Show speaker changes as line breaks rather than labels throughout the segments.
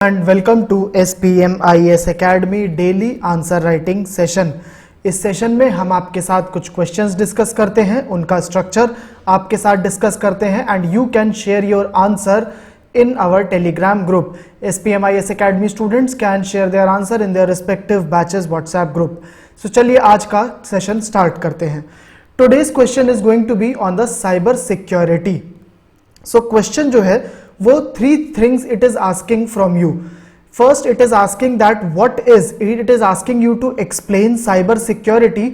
And welcome to SPMIS Academy daily answer writing session. इस session में हम आपके साथ कुछ क्वेश्चंस डिस्कस करते हैं, उनका स्ट्रक्चर आपके साथ डिस्कस करते हैं and you can share your answer in our telegram group. SPMIS Academy students can share their answer in their respective batches WhatsApp group. So चलिए आज का सेशन स्टार्ट करते हैं. Today's question is going to be on the cyber security. So question जो है वो 3 things it is asking from you. First it is asking that it is asking you to explain cyber security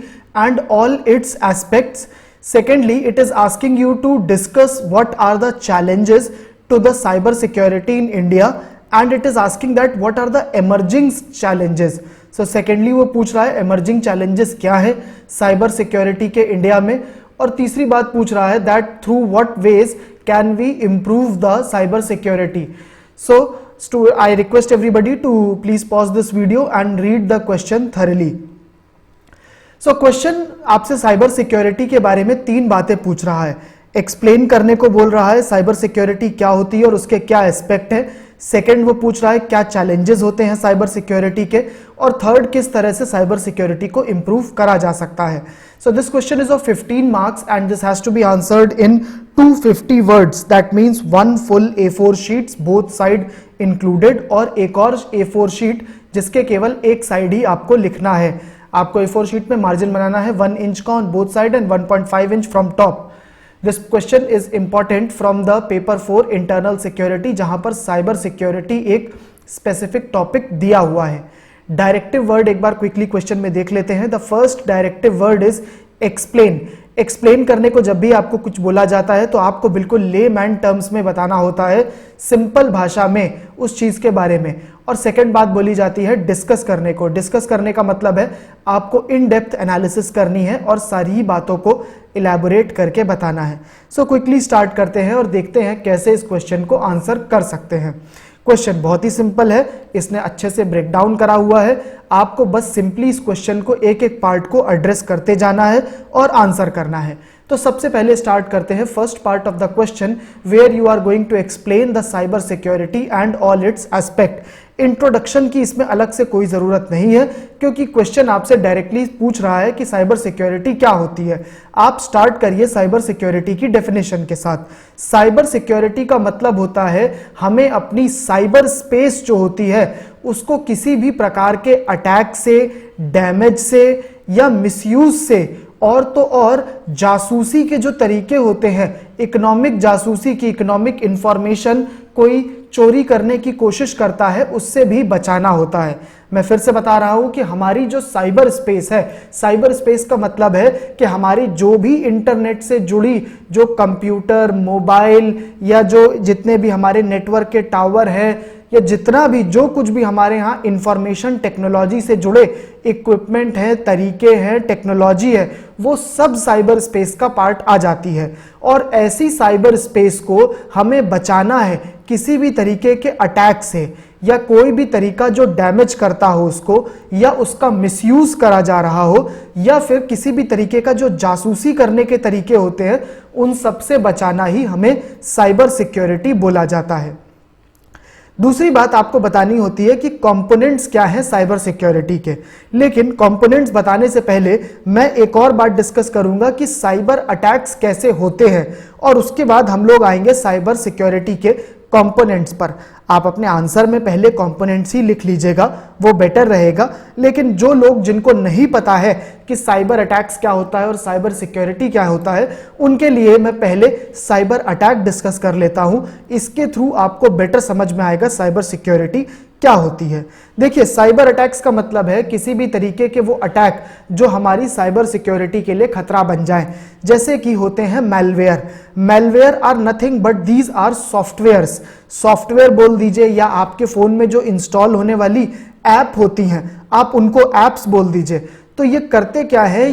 and all its aspects. Secondly, it is asking you to discuss what are the challenges to the cyber security in India and it is asking that what are the emerging challenges. So secondly वो पूछ रहा है emerging challenges क्या है cyber security के India में, और तीसरी बात पूछ रहा है that through what ways can we improve the cyber security. So I request everybody to please pause this video and read the question thoroughly. So question आपसे साइबर सिक्योरिटी के बारे में 3 बातें पूछ रहा है. एक्सप्लेन करने को बोल रहा है साइबर सिक्योरिटी क्या होती है और उसके क्या एस्पेक्ट है. सेकंड वो पूछ रहा है क्या चैलेंजेस होते हैं साइबर सिक्योरिटी के, और थर्ड किस तरह से साइबर सिक्योरिटी को इंप्रूव करा जा सकता है. So this question is of 15 marks and this has to be answered in 250 words. That means 1 full A4 sheets both side included, और एक और A4 शीट जिसके केवल एक साइड ही आपको लिखना है. आपको A4 शीट में मार्जिन बनाना है 1 इंच का on both side and 1.5 inch from top. This question is important from the paper 4 internal security, जहां पर साइबर सिक्योरिटी एक स्पेसिफिक टॉपिक दिया हुआ है. डायरेक्टिव वर्ड एक बार क्विकली क्वेश्चन में देख लेते हैं. The first directive word is explain. Explain करने को जब भी आपको कुछ बोला जाता है तो आपको बिल्कुल लेमैन टर्म्स में बताना होता है, सिंपल भाषा में उस चीज के बारे में. और सेकंड बात बोली जाती है डिस्कस करने को. डिस्कस करने का मतलब है आपको इन डेप्थ एनालिसिस करनी है और सारी बातों को इलैबोरेट करके बताना है. सो क्विकली स्टार्ट करते हैं और देखते हैं कैसे इस क्वेश्चन को आंसर कर सकते हैं. क्वेश्चन बहुत ही सिंपल है, इसने अच्छे से ब्रेक डाउन करा हुआ है. आपको बस सिंपली इस क्वेश्चन को एक एक पार्ट को एड्रेस करते जाना है और आंसर करना है. तो सबसे पहले स्टार्ट करते हैं first part of the question where you are going to explain the cyber security and all its aspect. Introduction की इसमें अलग से कोई जरूरत नहीं है क्योंकि क्वेश्चन आपसे डायरेक्टली पूछ रहा है कि साइबर सिक्योरिटी क्या होती है. आप स्टार्ट करिए साइबर सिक्योरिटी की डेफिनेशन के साथ. साइबर सिक्योरिटी का मतलब होता है हमें अपनी साइबर स्पेस जो होती है उसको किसी भी प्रकार के अटैक से, डैमेज से या मिसयूज से, और तो और जासूसी के जो तरीके होते हैं, इकोनॉमिक जासूसी की, इकोनॉमिक इंफॉर्मेशन कोई चोरी करने की कोशिश करता है उससे भी बचाना होता है. मैं फिर से बता रहा हूं कि हमारी जो साइबर स्पेस है, साइबर स्पेस का मतलब है कि हमारी जो भी इंटरनेट से जुड़ी जो कंप्यूटर, मोबाइल या जो जितने भी हमारे नेटवर्क के टावर हैं या जितना भी जो कुछ भी हमारे यहाँ इंफॉर्मेशन टेक्नोलॉजी से जुड़े इक्विपमेंट है, तरीके हैं, टेक्नोलॉजी है, वो सब साइबर स्पेस का पार्ट आ जाती है. और ऐसी साइबर स्पेस को हमें बचाना है किसी भी तरीके के अटैक से, या कोई भी तरीका जो डैमेज करता हो उसको, या उसका मिसयूज करा जा रहा हो, या फिर किसी भी तरीके का जो जासूसी करने के तरीके होते हैं उन सब से बचाना ही हमें साइबर सिक्योरिटी बोला जाता है. दूसरी बात आपको बतानी होती है कि कंपोनेंट्स क्या हैं साइबर सिक्योरिटी के. लेकिन कंपोनेंट्स बताने से पहले मैं एक और बात डिस्कस करूंगा कि साइबर अटैक्स कैसे होते हैं, और उसके बाद हम लोग आएंगे साइबर सिक्योरिटी के कंपोनेंट्स पर. आप अपने आंसर में पहले कंपोनेंट्स ही लिख लीजिएगा, वो बेटर रहेगा. लेकिन जो लोग जिनको नहीं पता है कि साइबर अटैक्स क्या होता है और साइबर सिक्योरिटी क्या होता है, उनके लिए मैं पहले साइबर अटैक डिस्कस कर लेता हूं. इसके थ्रू आपको बेटर समझ में आएगा साइबर सिक्योरिटी क्या होती है. देखिए, साइबर अटैक्स का मतलब है किसी भी तरीके के वो अटैक जो हमारी साइबर सिक्योरिटी के लिए खतरा बन जाए. जैसे कि होते हैं malware. Malware are nothing but these are softwares. Software बोल दीजिए, या आपके फोन में जो इंस्टॉल होने वाली ऐप होती हैं आप उनको एप्स बोल दीजिए. तो ये करते क्या है,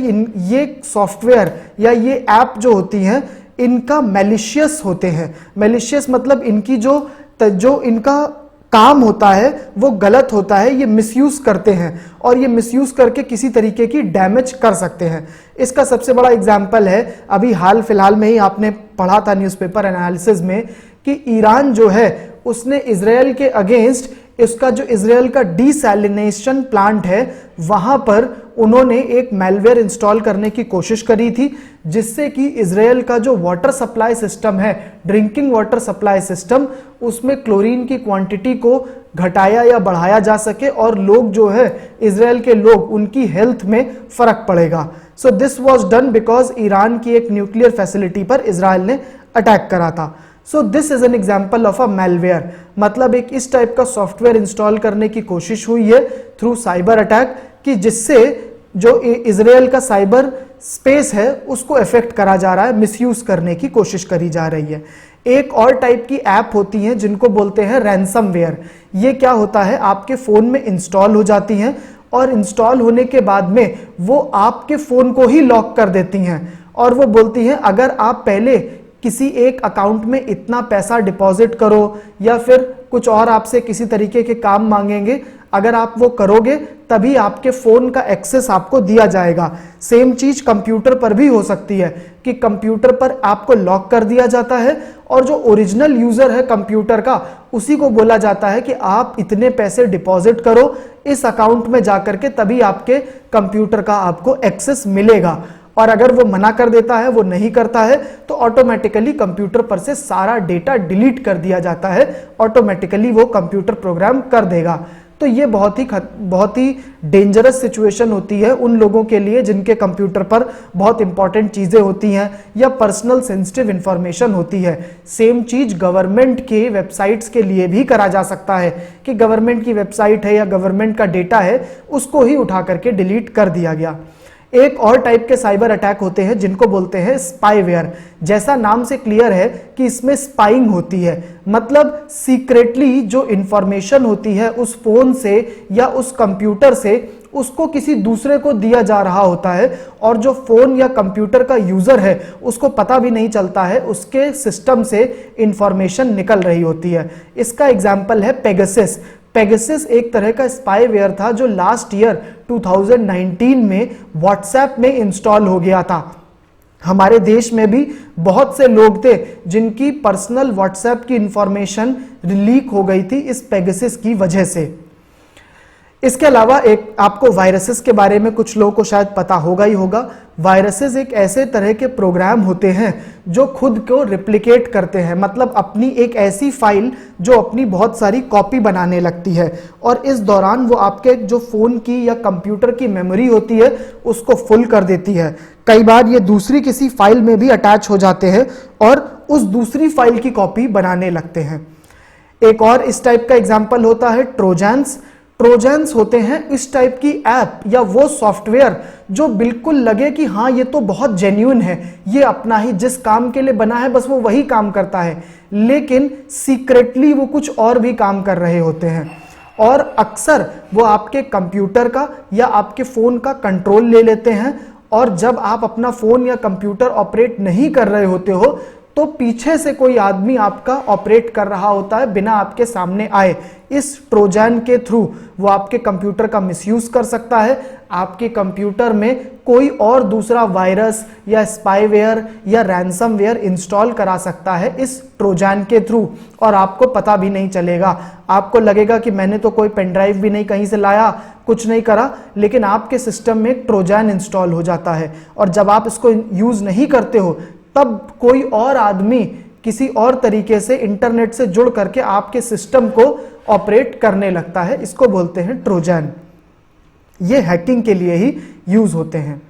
ये सॉफ्टवेयर या ये ऐप जो होती हैं इनका मैलिशियस होते हैं. मैलिशियस मतलब इनकी जो इनका काम होता है वो गलत होता है, ये मिसयूज करते हैं और ये मिसयूज करके किसी तरीके की डैमेज कर सकते हैं. इसका सबसे बड़ा एग्जाम्पल है, अभी हाल फिलहाल में ही आपने पढ़ा था न्यूज़पेपर एनालिसिस में कि ईरान जो है उसने इजराइल के अगेंस्ट इसका जो इजराइल का डीसैलिनेशन प्लांट है वहां पर उन्होंने एक मैलवेयर इंस्टॉल करने की कोशिश करी थी, जिससे कि इजराइल का जो वाटर सप्लाई सिस्टम है, ड्रिंकिंग वाटर सप्लाई सिस्टम, उसमें क्लोरीन की क्वांटिटी को घटाया या बढ़ाया जा सके और लोग जो है इजराइल के लोग उनकी हेल्थ में फर्क पड़ेगा। So this was done because Iran की एक न्यूक्लियर फैसिलिटी पर इजराइल ने अटैक करा था। So this is an example of a malware, मतलब एक इस टाइप का सॉफ्टवेयर इंस्टॉल करने की कोशिश हुई है थ्रू साइबर अटैक कि जिससे जो इजराइल का साइबर स्पेस है उसको इफेक्ट करा जा रहा है, मिसयूज करने की कोशिश करी जा रही है। एक और टाइप की ऐप होती हैं जिनको बोलते हैं रैंसमवेयर। ये क्या होता है, आपके फोन में इंस्टॉल हो जाती हैं और इंस्टॉल होने के बाद में वो आपके फोन को ही लॉक कर देती हैं और वो बोलती हैं अगर आप पहले किसी एक अकाउंट में इतना पैसा डिपॉजिट करो या फिर कुछ और आपसे किसी तरीके के काम मांगेंगे, अगर आप वो करोगे तभी आपके फोन का एक्सेस आपको दिया जाएगा। सेम चीज कंप्यूटर पर भी हो सकती है कि कंप्यूटर पर आपको लॉक कर दिया जाता है और जो ओरिजिनल यूजर है कंप्यूटर का उसी को बोला जाता है कि आप इतने पैसे डिपॉजिट करो इस अकाउंट में जाकर के, तभी आपके कंप्यूटर का आपको एक्सेस मिलेगा। और अगर वो मना कर देता है, वो नहीं करता है, तो ऑटोमेटिकली कंप्यूटर पर से सारा डेटा डिलीट कर दिया जाता है, ऑटोमेटिकली वो कंप्यूटर प्रोग्राम कर देगा। तो ये बहुत ही डेंजरस सिचुएशन होती है उन लोगों के लिए जिनके कंप्यूटर पर बहुत इंपॉर्टेंट चीजें होती हैं या पर्सनल सेंसिटिव इंफॉर्मेशन होती है। सेम चीज गवर्नमेंट के वेबसाइट्स के लिए भी करा जा सकता है कि गवर्नमेंट की वेबसाइट है या गवर्नमेंट का डेटा है उसको ही उठा करके डिलीट कर दिया गया। एक और टाइप के साइबर अटैक होते हैं जिनको बोलते हैं स्पाईवेयर। जैसा नाम से क्लियर है कि इसमें स्पाइंग होती है, मतलब सीक्रेटली जो इंफॉर्मेशन होती है उस फोन से या उस कंप्यूटर से उसको किसी दूसरे को दिया जा रहा होता है और जो फोन या कंप्यूटर का यूजर है उसको पता भी नहीं चलता है, उसके सिस्टम से इंफॉर्मेशन निकल रही होती है। इसका एग्जाम्पल है पेगासस। पेगासस एक तरह का स्पाईवेयर था जो लास्ट ईयर 2019 में व्हाट्सएप में इंस्टॉल हो गया था। हमारे देश में भी बहुत से लोग थे जिनकी पर्सनल व्हाट्सएप की इंफॉर्मेशन लीक हो गई थी इस पेगासस की वजह से। इसके अलावा एक आपको वायरसेस के बारे में कुछ लोगों को शायद पता होगा ही होगा। वायरसेस एक ऐसे तरह के प्रोग्राम होते हैं जो खुद को रिप्लिकेट करते हैं, मतलब अपनी एक ऐसी फाइल जो अपनी बहुत सारी कॉपी बनाने लगती है और इस दौरान वो आपके जो फोन की या कंप्यूटर की मेमोरी होती है उसको फुल कर देती है। कई बार ये दूसरी किसी फाइल में भी अटैच हो जाते हैं और उस दूसरी फाइल की कॉपी बनाने लगते हैं। एक और इस टाइप का एग्जाम्पल होता है ट्रोजन्स। ट्रोजन्स होते हैं इस टाइप की ऐप या वो सॉफ्टवेयर जो बिल्कुल लगे कि हाँ ये तो बहुत जेन्युइन है, ये अपना ही जिस काम के लिए बना है बस वो वही काम करता है, लेकिन सीक्रेटली वो कुछ और भी काम कर रहे होते हैं और अक्सर वो आपके कंप्यूटर का या आपके फोन का कंट्रोल ले लेते हैं और जब आप अपना फोन या कंप्यूटर ऑपरेट नहीं कर रहे होते हो तो पीछे से कोई आदमी आपका ऑपरेट कर रहा होता है बिना आपके सामने आए। इस ट्रोजन के थ्रू वो आपके कंप्यूटर का मिसयूज कर सकता है, आपके कंप्यूटर में कोई और दूसरा वायरस या स्पाईवेयर या रैंसमवेयर इंस्टॉल करा सकता है इस ट्रोजन के थ्रू और आपको पता भी नहीं चलेगा। आपको लगेगा कि मैंने तो कोई पेन ड्राइव भी नहीं कहीं से लाया, कुछ नहीं करा, लेकिन आपके सिस्टम में एक ट्रोजन इंस्टॉल हो जाता है और जब आप इसको यूज नहीं करते हो तब कोई और आदमी किसी और तरीके से इंटरनेट से जुड़ करके आपके सिस्टम को ऑपरेट करने लगता है। इसको बोलते हैं ट्रोजन। ये हैकिंग के लिए ही यूज होते हैं।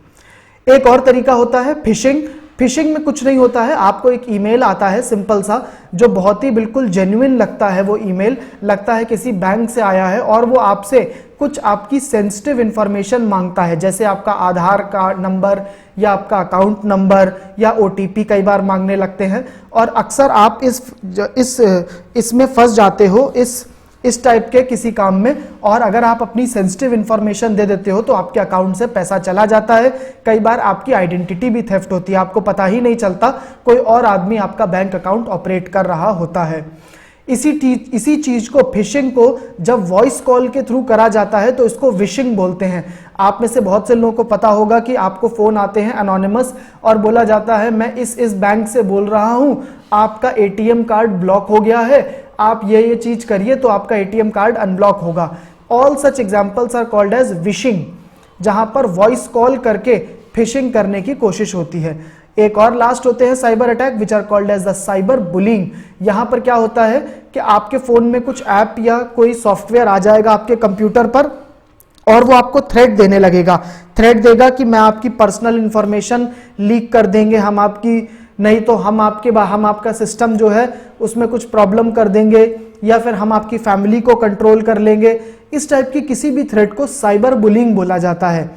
एक और तरीका होता है फिशिंग। फिशिंग में कुछ नहीं होता है, आपको एक ईमेल आता है सिंपल सा जो बहुत ही बिल्कुल जेन्युइन लगता है। वो ईमेल लगता है किसी बैंक से आया है और वो आपसे कुछ आपकी सेंसिटिव इंफॉर्मेशन मांगता है, जैसे आपका आधार कार्ड नंबर या आपका अकाउंट नंबर या ओटीपी कई बार मांगने लगते हैं और अक्सर आप इसमें फंस जाते हो इस टाइप के किसी काम में और अगर आप अपनी सेंसिटिव इंफॉर्मेशन दे देते हो तो आपके अकाउंट से पैसा चला जाता है। कई बार आपकी आइडेंटिटी भी थेफ्ट होती है, आपको पता ही नहीं चलता, कोई और आदमी आपका बैंक अकाउंट ऑपरेट कर रहा होता है। इसी चीज को फिशिंग को जब वॉइस कॉल के थ्रू करा जाता है तो इसको विशिंग बोलते हैं। आप में से बहुत से लोगों को पता होगा कि आपको फोन आते हैं अनोनिमस और बोला जाता है मैं इस बैंक से बोल रहा हूं, आपका एटीएम कार्ड ब्लॉक हो गया है, आप ये चीज करिए तो आपका एटीएम कार्ड अनब्लॉक होगा। All such examples are called as vishing, जहां पर वॉइस कॉल करके फिशिंग करने की कोशिश होती है। एक और लास्ट होते हैं cyber attack which are called as the cyber bullying. यहां पर क्या होता है कि आपके फोन में कुछ ऐप या कोई सॉफ्टवेयर आ जाएगा आपके कंप्यूटर पर और वो आपको थ्रेट देने लगेगा। थ्रेट देगा कि मैं आपकी पर्सनल इंफॉर्मेशन लीक कर देंगे, हम आपकी, नहीं तो हम आपका सिस्टम जो है उसमें कुछ प्रॉब्लम कर देंगे, या फिर हम आपकी फैमिली को कंट्रोल कर लेंगे। इस टाइप की किसी भी थ्रेट को साइबर बुलिंग बोला जाता है।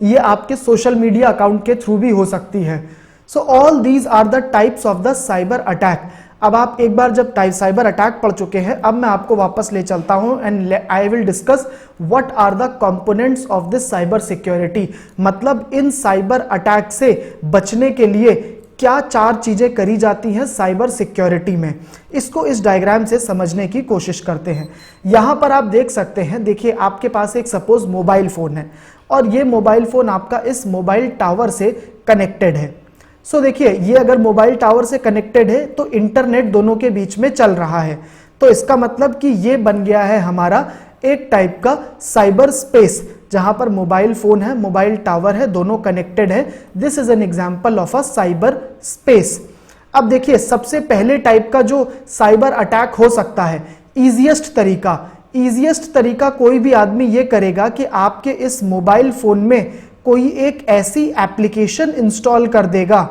ये आपके सोशल मीडिया अकाउंट के थ्रू भी हो सकती है। So all these are the types of the cyber attack. अब आप एक बार जब साइबर अटैक पढ़ चुके हैं, अब मैं आपको वापस ले चलता हूं and I will discuss what are the components of this cyber security. मतलब इन साइबर अटैक से बचने के लिए क्या 4 चीजें करी जाती हैं साइबर सिक्योरिटी में। इसको इस डायग्राम से समझने की कोशिश करते हैं। यहां पर आप देख सकते हैं, देखिए आपके पास एक सपोज मोबाइल फोन है और ये मोबाइल फोन आपका इस मोबाइल टावर से कनेक्टेड है। सो देखिए, ये अगर मोबाइल टावर से कनेक्टेड है तो इंटरनेट दोनों के बीच में चल रहा है। तो इसका मतलब कि ये बन गया है हमारा एक टाइप का साइबर स्पेस, जहां पर मोबाइल फोन है, मोबाइल टावर है, दोनों कनेक्टेड है। This is an example of a cyber space. अब देखिए, सबसे पहले टाइप का जो साइबर अटैक हो सकता है, इजीएस्ट तरीका कोई भी आदमी ये करेगा कि आपके इस मोबाइल फोन में कोई एक ऐसी एप्लीकेशन इंस्टॉल कर देगा।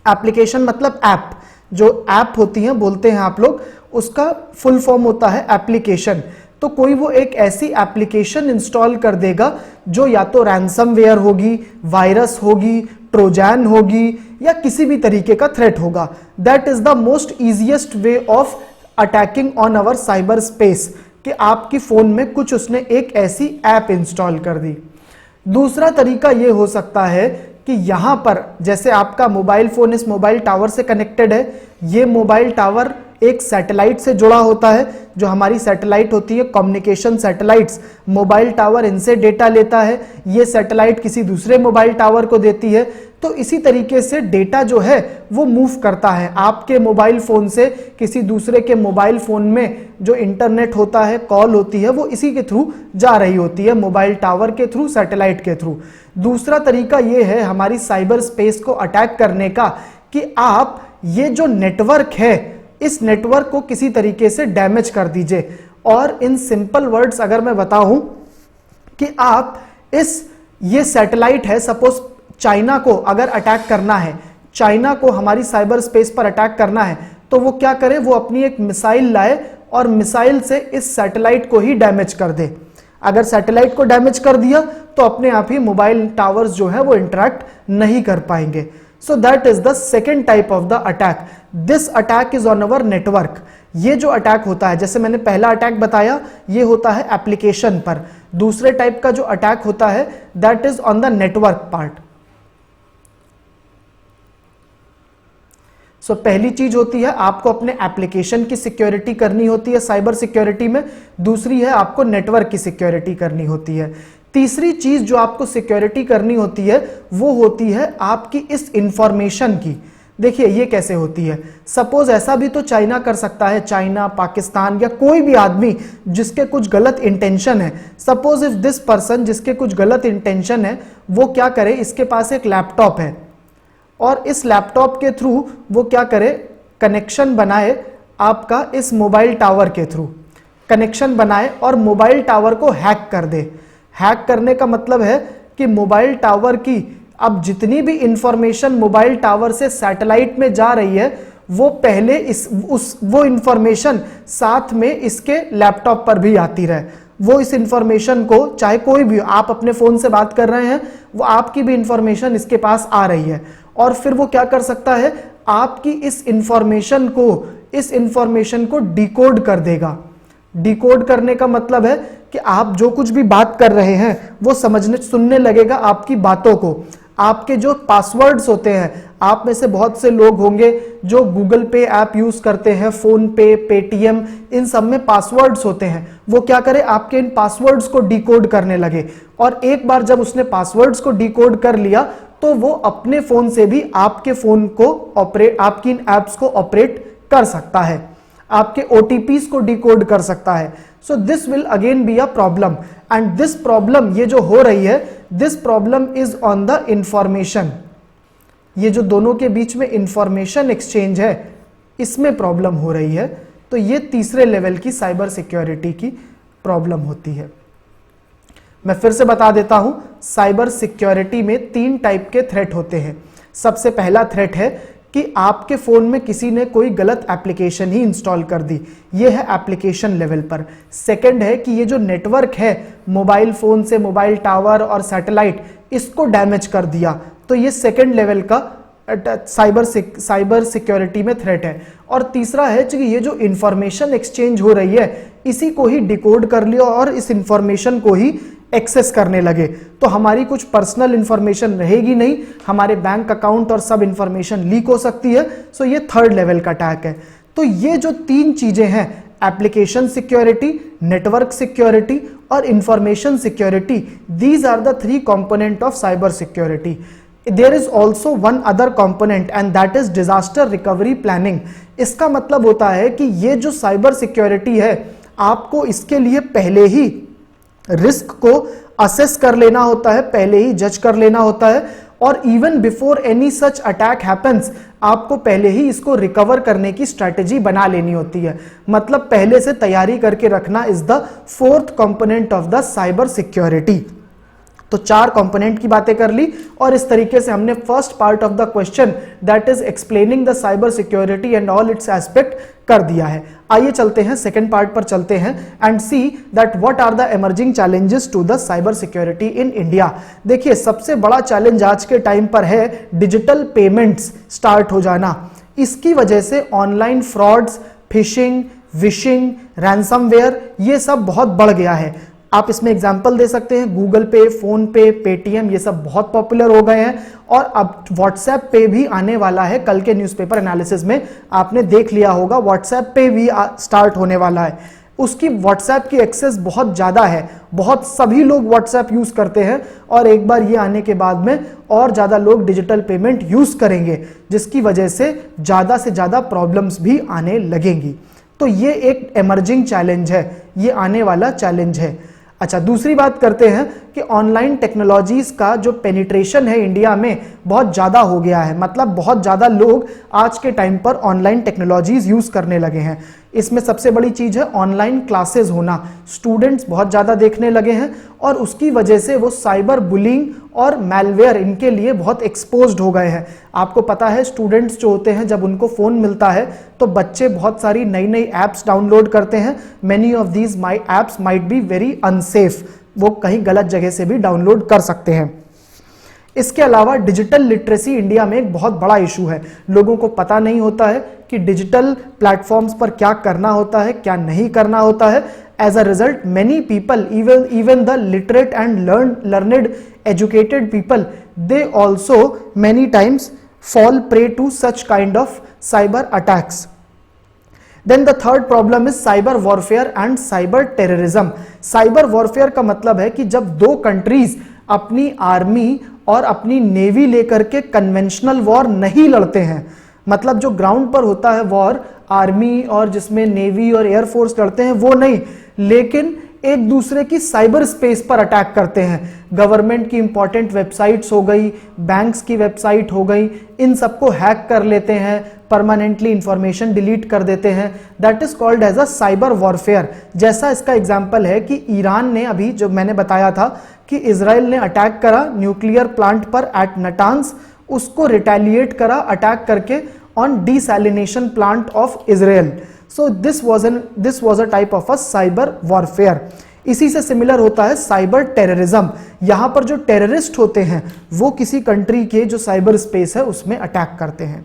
एप्लीकेशन मतलब ऐप, जो ऐप होती हैं बोलते हैं आप लोग, उसका फुल फॉर्म होता है एप्लीकेशन। तो कोई वो एक ऐसी एप्लीकेशन इंस्टॉल कर देगा जो या तो रैंसमवेयर होगी, वायरस होगी, ट्रोजन होगी, या किसी भी तरीके का थ्रेट होगा। That is the most easiest way of attacking on our cyber space, कि आपकी फोन में कुछ उसने एक ऐसी ऐप इंस्टॉल कर दी। दूसरा तरीका यह हो सकता है कि यहां पर जैसे आपका मोबाइल फोन इस मोबाइल टावर से कनेक्टेड है, ये मोबाइल टावर एक सैटेलाइट से जुड़ा होता है, जो हमारी सैटेलाइट होती है, कम्युनिकेशन सैटेलाइट्स, मोबाइल टावर इनसे डेटा लेता है, ये सैटेलाइट किसी दूसरे मोबाइल टावर को देती है। तो इसी तरीके से डेटा जो है वो मूव करता है आपके मोबाइल फोन से किसी दूसरे के मोबाइल फोन में। जो इंटरनेट होता है, कॉल होती है, वो इसी के थ्रू जा रही होती है, मोबाइल टावर के थ्रू, सैटेलाइट के थ्रू। दूसरा तरीका ये है हमारी साइबर स्पेस को अटैक करने का कि आप ये जो नेटवर्क है, इस नेटवर्क को किसी तरीके से डैमेज कर दीजिए। और इन सिंपल वर्ड्स अगर मैं बताऊं कि आप ये सैटेलाइट है, सपोज चाइना को अगर अटैक करना है, चाइना को हमारी साइबर स्पेस पर अटैक करना है, तो वो क्या करे, वो अपनी एक मिसाइल लाए और मिसाइल से इस सैटेलाइट को ही डैमेज कर दे। अगर सैटेलाइट को डैमेज कर दिया तो अपने आप ही मोबाइल टावर्स जो है वो इंटरैक्ट नहीं कर पाएंगे। So that is the second type of the attack. This attack is on our network. ये जो अटैक होता है, जैसे मैंने पहला अटैक बताया, ये होता है एप्लीकेशन पर। दूसरे टाइप का जो अटैक होता है that is on the network part. So पहली चीज होती है आपको अपने एप्लीकेशन की सिक्योरिटी करनी होती है साइबर सिक्योरिटी में। दूसरी है आपको नेटवर्क की सिक्योरिटी करनी होती है। तीसरी चीज जो आपको सिक्योरिटी करनी होती है वो होती है आपकी इस इंफॉर्मेशन की। देखिए ये कैसे होती है, सपोज ऐसा भी तो चाइना कर सकता है, चाइना, पाकिस्तान या कोई भी आदमी जिसके कुछ गलत इंटेंशन है। सपोज इफ दिस पर्सन जिसके कुछ गलत इंटेंशन है, वो क्या करे, इसके पास एक लैपटॉप है और इस लैपटॉप के थ्रू वो क्या करे, कनेक्शन बनाए आपका इस मोबाइल टावर के थ्रू, कनेक्शन बनाए और मोबाइल टावर को हैक कर दे। हैक करने का मतलब है कि मोबाइल टावर की अब जितनी भी इंफॉर्मेशन मोबाइल टावर से सैटेलाइट में जा रही है, वो पहले वो इंफॉर्मेशन साथ में इसके लैपटॉप पर भी आती रहे। वो इस इंफॉर्मेशन को, चाहे कोई भी, आप अपने फोन से बात कर रहे हैं, वो आपकी भी इंफॉर्मेशन इसके पास आ रही है और फिर वो क्या कर सकता है, आपकी इस इंफॉर्मेशन को डिकोड कर देगा। डिकोड करने का मतलब है कि आप जो कुछ भी बात कर रहे हैं वो सुनने लगेगा आपकी बातों को। आपके जो पासवर्ड्स होते हैं, आप में से बहुत से लोग होंगे जो गूगल पे ऐप यूज करते हैं, फोन पे, पेटीएम, इन सब में पासवर्ड्स होते हैं। वो क्या करे, आपके इन पासवर्ड्स को डिकोड करने लगे और एक बार जब उसने पासवर्ड्स को डिकोड कर लिया तो वो अपने फोन से भी आपके फोन को आपकी इन ऐप्स को ऑपरेट कर सकता है। आपके OTPs को डिकोड कर सकता है। So this will again be a problem, and this problem ये जो हो रही है, this problem is on the information. ये जो दोनों के बीच में इंफॉर्मेशन एक्सचेंज है, इसमें प्रॉब्लम हो रही है। तो ये तीसरे लेवल की साइबर सिक्योरिटी की प्रॉब्लम होती है। मैं फिर से बता देता हूं, साइबर सिक्योरिटी में 3 टाइप के थ्रेट होते हैं। सबसे पहला थ्रेट है कि आपके फोन में किसी ने कोई गलत एप्लीकेशन ही इंस्टॉल कर दी, ये है एप्लीकेशन लेवल पर। सेकंड है कि ये जो नेटवर्क है मोबाइल फोन से मोबाइल टावर और सैटेलाइट, इसको डैमेज कर दिया, तो ये सेकंड लेवल का साइबर सिक्योरिटी में थ्रेट है। और तीसरा है कि ये जो इंफॉर्मेशन एक्सचेंज हो रही है, इसी को ही डिकोड कर लिया और इस इंफॉर्मेशन को ही एक्सेस करने लगे, तो हमारी कुछ पर्सनल इंफॉर्मेशन रहेगी नहीं, हमारे बैंक अकाउंट और सब इंफॉर्मेशन लीक हो सकती है। सो ये थर्ड लेवल का अटैक है। तो ये जो 3 चीजें हैं, एप्लीकेशन सिक्योरिटी, नेटवर्क सिक्योरिटी और information security, these are the 3 component of cyber security. There is also one other component and that is disaster recovery planning। इसका मतलब होता है कि ये जो साइबर सिक्योरिटी है, आपको इसके लिए पहले ही रिस्क को असेस कर लेना होता है, पहले ही जज कर लेना होता है, और even before any such attack happens, आपको पहले ही इसको रिकवर करने की स्ट्रैटेजी बना लेनी होती है। मतलब पहले से तैयारी करके रखना is the 4th component of the cyber security. तो 4 कंपोनेंट की बातें कर ली, और इस तरीके से हमने first part of the question that is explaining the cyber security and all its aspect कर दिया है। आइए चलते हैं सेकंड पार्ट पर चलते हैं and see that what are the emerging challenges to the cyber security in India. देखिए, सबसे बड़ा चैलेंज आज के टाइम पर है डिजिटल पेमेंट्स स्टार्ट हो जाना। इसकी वजह से online frauds, fishing, wishing, ransomware, ये सब बहुत बढ़ गया है। आप इसमें एग्जांपल दे सकते हैं, गूगल पे, फोन पे, पेटीएम, ये सब बहुत पॉपुलर हो गए हैं, और अब व्हाट्सएप पे भी आने वाला है। कल के न्यूज़पेपर एनालिसिस में आपने देख लिया होगा, व्हाट्सएप पे भी स्टार्ट होने वाला है। उसकी व्हाट्सएप की एक्सेस बहुत ज़्यादा है, बहुत सभी लोग व्हाट्सएप यूज़ करते हैं, और एक बार ये आने के बाद में और ज़्यादा लोग डिजिटल पेमेंट यूज़ करेंगे, जिसकी वजह से ज़्यादा प्रॉब्लम्स भी आने लगेंगी। तो ये एक इमर्जिंग चैलेंज है, ये आने वाला चैलेंज है। अच्छा, दूसरी बात करते हैं कि ऑनलाइन टेक्नोलॉजीज का जो पेनिट्रेशन है इंडिया में बहुत ज़्यादा हो गया है। मतलब बहुत ज़्यादा लोग आज के टाइम पर ऑनलाइन टेक्नोलॉजीज यूज़ करने लगे हैं। इसमें सबसे बड़ी चीज़ है ऑनलाइन क्लासेस होना। स्टूडेंट्स बहुत ज़्यादा देखने लगे हैं, और उसकी वजह से वो साइबर बुलिंग और मैलवेयर इनके लिए बहुत एक्सपोज्ड हो गए हैं। आपको पता है, स्टूडेंट्स जो होते हैं, जब उनको फ़ोन मिलता है तो बच्चे बहुत सारी नई नई ऐप्स डाउनलोड करते हैं। Many of these my apps might be very unsafe, वो कहीं गलत जगह से भी डाउनलोड कर सकते हैं। इसके अलावा डिजिटल लिटरेसी इंडिया में एक बहुत बड़ा इशू है। लोगों को पता नहीं होता है कि डिजिटल प्लेटफॉर्म्स पर क्या करना होता है, क्या नहीं करना होता है। As a result many people, even the literate and learned educated people, they also many times fall prey to such kind of cyber attacks. Then the third problem is cyber warfare and cyber terrorism. Cyber warfare का मतलब है कि जब 2 countries अपनी army और अपनी navy लेकर के कन्वेंशनल वॉर नहीं लड़ते हैं, मतलब जो ग्राउंड पर होता है वॉर, आर्मी और जिसमें नेवी और एयरफोर्स लड़ते हैं, वो नहीं, लेकिन एक दूसरे की साइबर स्पेस पर अटैक करते हैं। गवर्नमेंट की इंपॉर्टेंट वेबसाइट्स हो गई, बैंक्स की वेबसाइट हो गई, इन सबको हैक कर लेते हैं, परमानेंटली इंफॉर्मेशन डिलीट कर देते हैं। That is called as a cyber warfare. जैसा इसका एग्जांपल है कि ईरान ने, अभी जो मैंने बताया था कि इजराइल ने अटैक करा न्यूक्लियर प्लांट पर एट नटांस, उसको रिटेलिएट करा अटैक करके on desalination plant of Israel. So this was a type of a cyber warfare। इसी से सिमिलर होता है साइबर टेररिज्म। यहां पर जो टेररिस्ट होते हैं वो किसी कंट्री के जो साइबर स्पेस है उसमें अटैक करते हैं।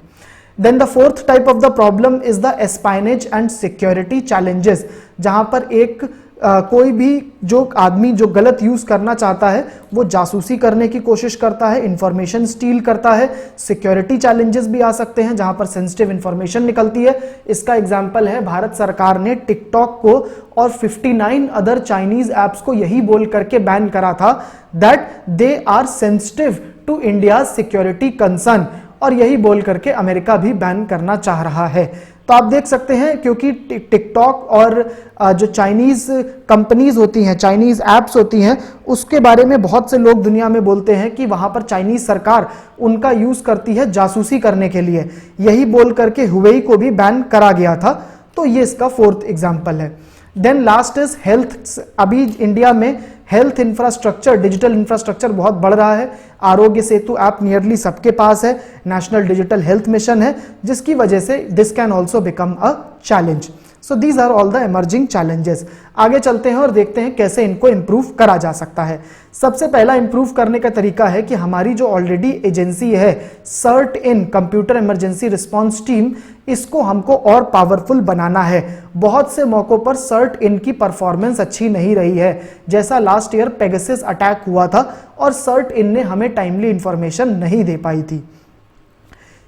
Then the 4th type of the problem is the espionage and security challenges, जहां पर एक कोई भी जो आदमी जो गलत यूज करना चाहता है वो जासूसी करने की कोशिश करता है, इंफॉर्मेशन स्टील करता है। सिक्योरिटी चैलेंजेस भी आ सकते हैं जहां पर सेंसिटिव इंफॉर्मेशन निकलती है। इसका एग्जांपल है, भारत सरकार ने टिकटॉक को और 59 अदर चाइनीज ऐप्स को यही बोल करके बैन करा था that they are sensitive to India security concern, और यही बोल करके अमेरिका भी बैन करना चाह रहा है। तो आप देख सकते हैं क्योंकि टिकटॉक और जो चाइनीज कंपनीज होती हैं, चाइनीज ऐप्स होती हैं, उसके बारे में बहुत से लोग दुनिया में बोलते हैं कि वहां पर चाइनीज सरकार उनका यूज करती है जासूसी करने के लिए। यही बोल करके हुवेई को भी बैन करा गया था। तो ये इसका फोर्थ एग्जाम्पल है। Then last is health. अभी इंडिया में हेल्थ इंफ्रास्ट्रक्चर, डिजिटल इंफ्रास्ट्रक्चर बहुत बढ़ रहा है। आरोग्य सेतु ऐप नियरली सबके पास है, नेशनल डिजिटल हेल्थ मिशन है, जिसकी वजह से this can also become a challenge. So these are all the emerging challenges. आगे चलते हैं और देखते हैं कैसे इनको इंप्रूव करा जा सकता है। सबसे पहला इंप्रूव करने का तरीका है कि हमारी जो ऑलरेडी एजेंसी है CERT In, computer emergency response team, इसको हमको और पावरफुल बनाना है। बहुत से मौकों पर सर्ट इन की परफॉर्मेंस अच्छी नहीं रही है, जैसा लास्ट ईयर पेगासस अटैक हुआ था और सर्ट इन ने हमें टाइमली इंफॉर्मेशन नहीं दे पाई थी।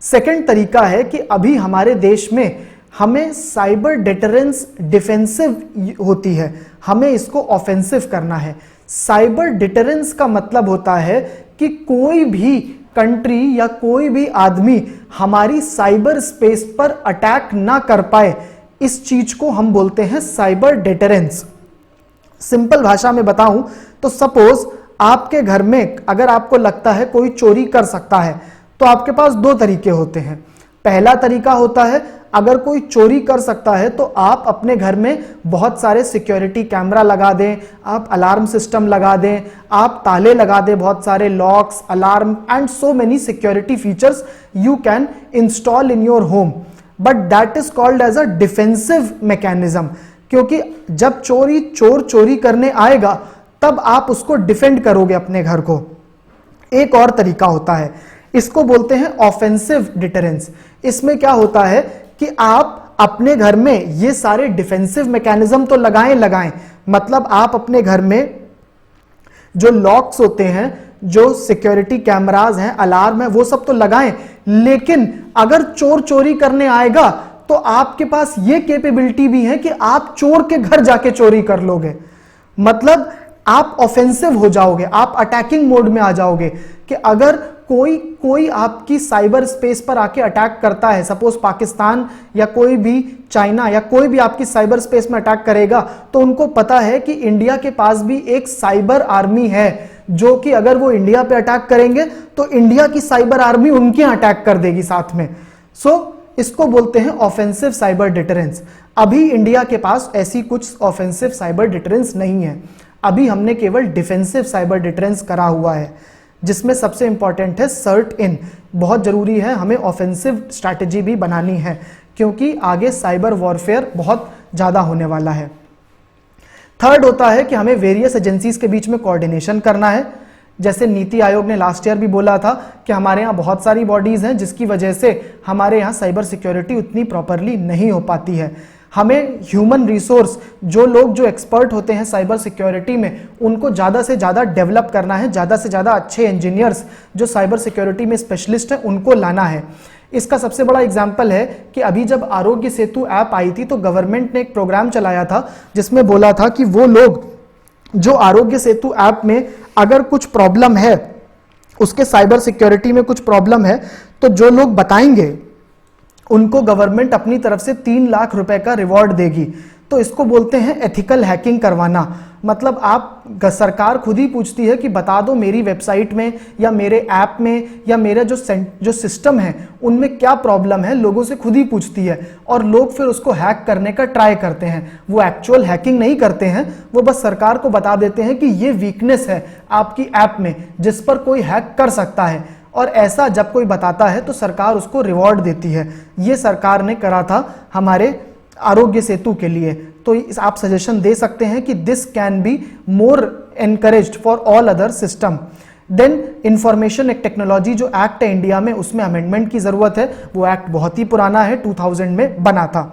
सेकंड तरीका है कि अभी हमारे देश में हमें साइबर डिटरेंस डिफेंसिव होती है, हमें इसको ऑफेंसिव करना है। साइबर डिटरेंस का मतलब होता है कि कोई भी कंट्री या कोई भी आदमी हमारी साइबर स्पेस पर अटैक ना कर पाए, इस चीज को हम बोलते हैं साइबर डिटरेंस। सिंपल भाषा में बताऊं तो सपोज आपके घर में अगर आपको लगता है कोई चोरी कर सकता है, तो आपके पास दो तरीके होते हैं। पहला तरीका होता है, अगर कोई चोरी कर सकता है तो आप अपने घर में बहुत सारे सिक्योरिटी कैमरा लगा दें, आप अलार्म सिस्टम लगा दें, आप ताले लगा दें, बहुत सारे locks, alarm and so many security features you can install in your home. But that is called as a defensive mechanism, क्योंकि जब चोर चोरी करने आएगा तब आप उसको डिफेंड करोगे अपने घर को। एक और तरीका होता है, इसको बोलते हैं ऑफेंसिव डिटरेंस। इसमें क्या होता है कि आप अपने घर में ये सारे डिफेंसिव मैकेनिज्म तो लगाएं, मतलब आप अपने घर में जो लॉक्स होते हैं, जो सिक्योरिटी कैमरास हैं, अलार्म है, वो सब तो लगाएं, लेकिन अगर चोर चोरी करने आएगा तो आपके पास ये कैपेबिलिटी भी है कि आप चोर के घर जाके चोरी कर लोगे। मतलब आप ऑफेंसिव हो जाओगे, आप अटैकिंग मोड में आ जाओगे कि अगर कोई आपकी साइबर स्पेस पर आके अटैक करता है, सपोज पाकिस्तान या कोई भी चाइना या कोई भी आपकी साइबर स्पेस में अटैक करेगा, तो उनको पता है कि इंडिया के पास भी एक साइबर आर्मी है, जो कि अगर वो इंडिया पे अटैक करेंगे तो इंडिया की साइबर आर्मी उनके यहां अटैक कर देगी साथ में। इसको बोलते हैं ऑफेंसिव साइबर डिटरेंस। अभी इंडिया के पास ऐसी कुछ ऑफेंसिव साइबर डिटरेंस नहीं है, अभी हमने केवल डिफेंसिव साइबर डिटरेंस करा हुआ है, जिसमें सबसे इंपॉर्टेंट है सर्ट इन। बहुत जरूरी है, हमें ऑफेंसिव स्ट्रैटेजी भी बनानी है, क्योंकि आगे साइबर वॉरफेयर बहुत ज्यादा होने वाला है। थर्ड होता है कि हमें वेरियस एजेंसीज के बीच में कोऑर्डिनेशन करना है। जैसे नीति आयोग ने लास्ट ईयर भी बोला था कि हमारे यहाँ बहुत सारी बॉडीज हैं, जिसकी वजह से हमारे यहाँ साइबर सिक्योरिटी उतनी प्रॉपरली नहीं हो पाती है। हमें ह्यूमन रिसोर्स, जो लोग जो एक्सपर्ट होते हैं साइबर सिक्योरिटी में, उनको ज़्यादा से ज़्यादा डेवलप करना है, ज़्यादा से ज़्यादा अच्छे इंजीनियर्स जो साइबर सिक्योरिटी में स्पेशलिस्ट हैं उनको लाना है। इसका सबसे बड़ा एग्जाम्पल है कि अभी जब आरोग्य सेतु ऐप आई थी तो गवर्नमेंट ने एक प्रोग्राम चलाया था जिसमें बोला था कि वो लोग जो आरोग्य सेतु ऐप में अगर कुछ प्रॉब्लम है, उसके साइबर सिक्योरिटी में कुछ प्रॉब्लम है, तो जो लोग बताएंगे उनको गवर्नमेंट अपनी तरफ से 3 लाख रुपए का रिवॉर्ड देगी। तो इसको बोलते हैं एथिकल हैकिंग करवाना। मतलब आप, सरकार खुद ही पूछती है कि बता दो मेरी वेबसाइट में या मेरे ऐप में या मेरा जो सिस्टम है उनमें क्या प्रॉब्लम है, लोगों से खुद ही पूछती है, और लोग फिर उसको हैक करने का ट्राई करते हैं। वो एक्चुअल हैकिंग नहीं करते हैं, वो बस सरकार को बता देते हैं कि ये वीकनेस है आपकी ऐप में जिस पर कोई हैक कर सकता है, और ऐसा जब कोई बताता है तो सरकार उसको रिवॉर्ड देती है। ये सरकार ने करा था हमारे आरोग्य सेतु के लिए। तो आप सजेशन दे सकते हैं कि this can be more encouraged for all other system. Then information एक टेक्नोलॉजी जो एक्ट है इंडिया में, उसमें अमेंडमेंट की जरूरत है। वो एक्ट बहुत ही पुराना है, 2000 में बना था।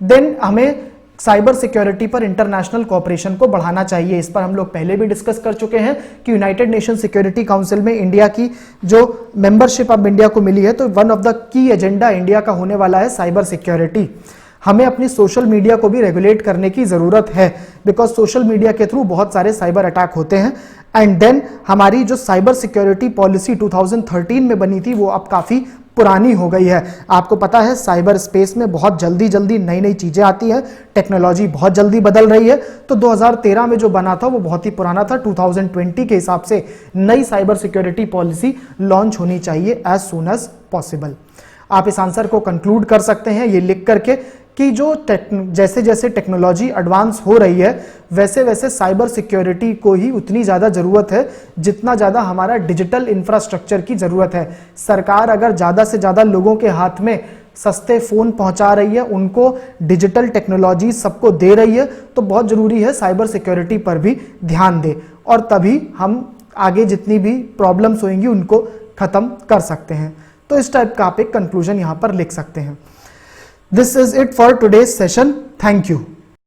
देन हमें साइबर सिक्योरिटी पर इंटरनेशनल कोऑपरेशन को बढ़ाना चाहिए। इस पर हम लोग पहले भी डिस्कस कर चुके हैं कि यूनाइटेड नेशन सिक्योरिटी काउंसिल में इंडिया की जो मेंबरशिप अब इंडिया को मिली है, तो one of the key agenda India का होने वाला है साइबर सिक्योरिटी। हमें अपनी सोशल मीडिया को भी रेगुलेट करने की जरूरत है, बिकॉज सोशल मीडिया के थ्रू बहुत सारे साइबर अटैक होते हैं। एंड देन हमारी जो साइबर सिक्योरिटी पॉलिसी 2013 में बनी थी वो अब काफी पुरानी हो गई है। आपको पता है साइबर स्पेस में बहुत जल्दी जल्दी नई नई चीजें आती हैं, टेक्नोलॉजी बहुत जल्दी बदल रही है। तो 2013 में जो बना था वो बहुत ही पुराना था। 2020 के हिसाब से नई साइबर सिक्योरिटी पॉलिसी लॉन्च होनी चाहिए एज सून एज पॉसिबल। आप इस आंसर को कंक्लूड कर सकते हैं ये लिख करके कि जो जैसे जैसे टेक्नोलॉजी एडवांस हो रही है वैसे वैसे साइबर सिक्योरिटी को ही उतनी ज़्यादा ज़रूरत है जितना ज़्यादा हमारा डिजिटल इंफ्रास्ट्रक्चर की ज़रूरत है। सरकार अगर ज़्यादा से ज़्यादा लोगों के हाथ में सस्ते फ़ोन पहुंचा रही है, उनको डिजिटल टेक्नोलॉजी सबको दे रही है, तो बहुत ज़रूरी है साइबर सिक्योरिटी पर भी ध्यान दे, और तभी हम आगे जितनी भी प्रॉब्लम्स होंगी उनको ख़त्म कर सकते हैं। तो इस टाइप का आप एक कंक्लूजन यहाँ पर लिख सकते हैं। This is it for today's session. Thank you.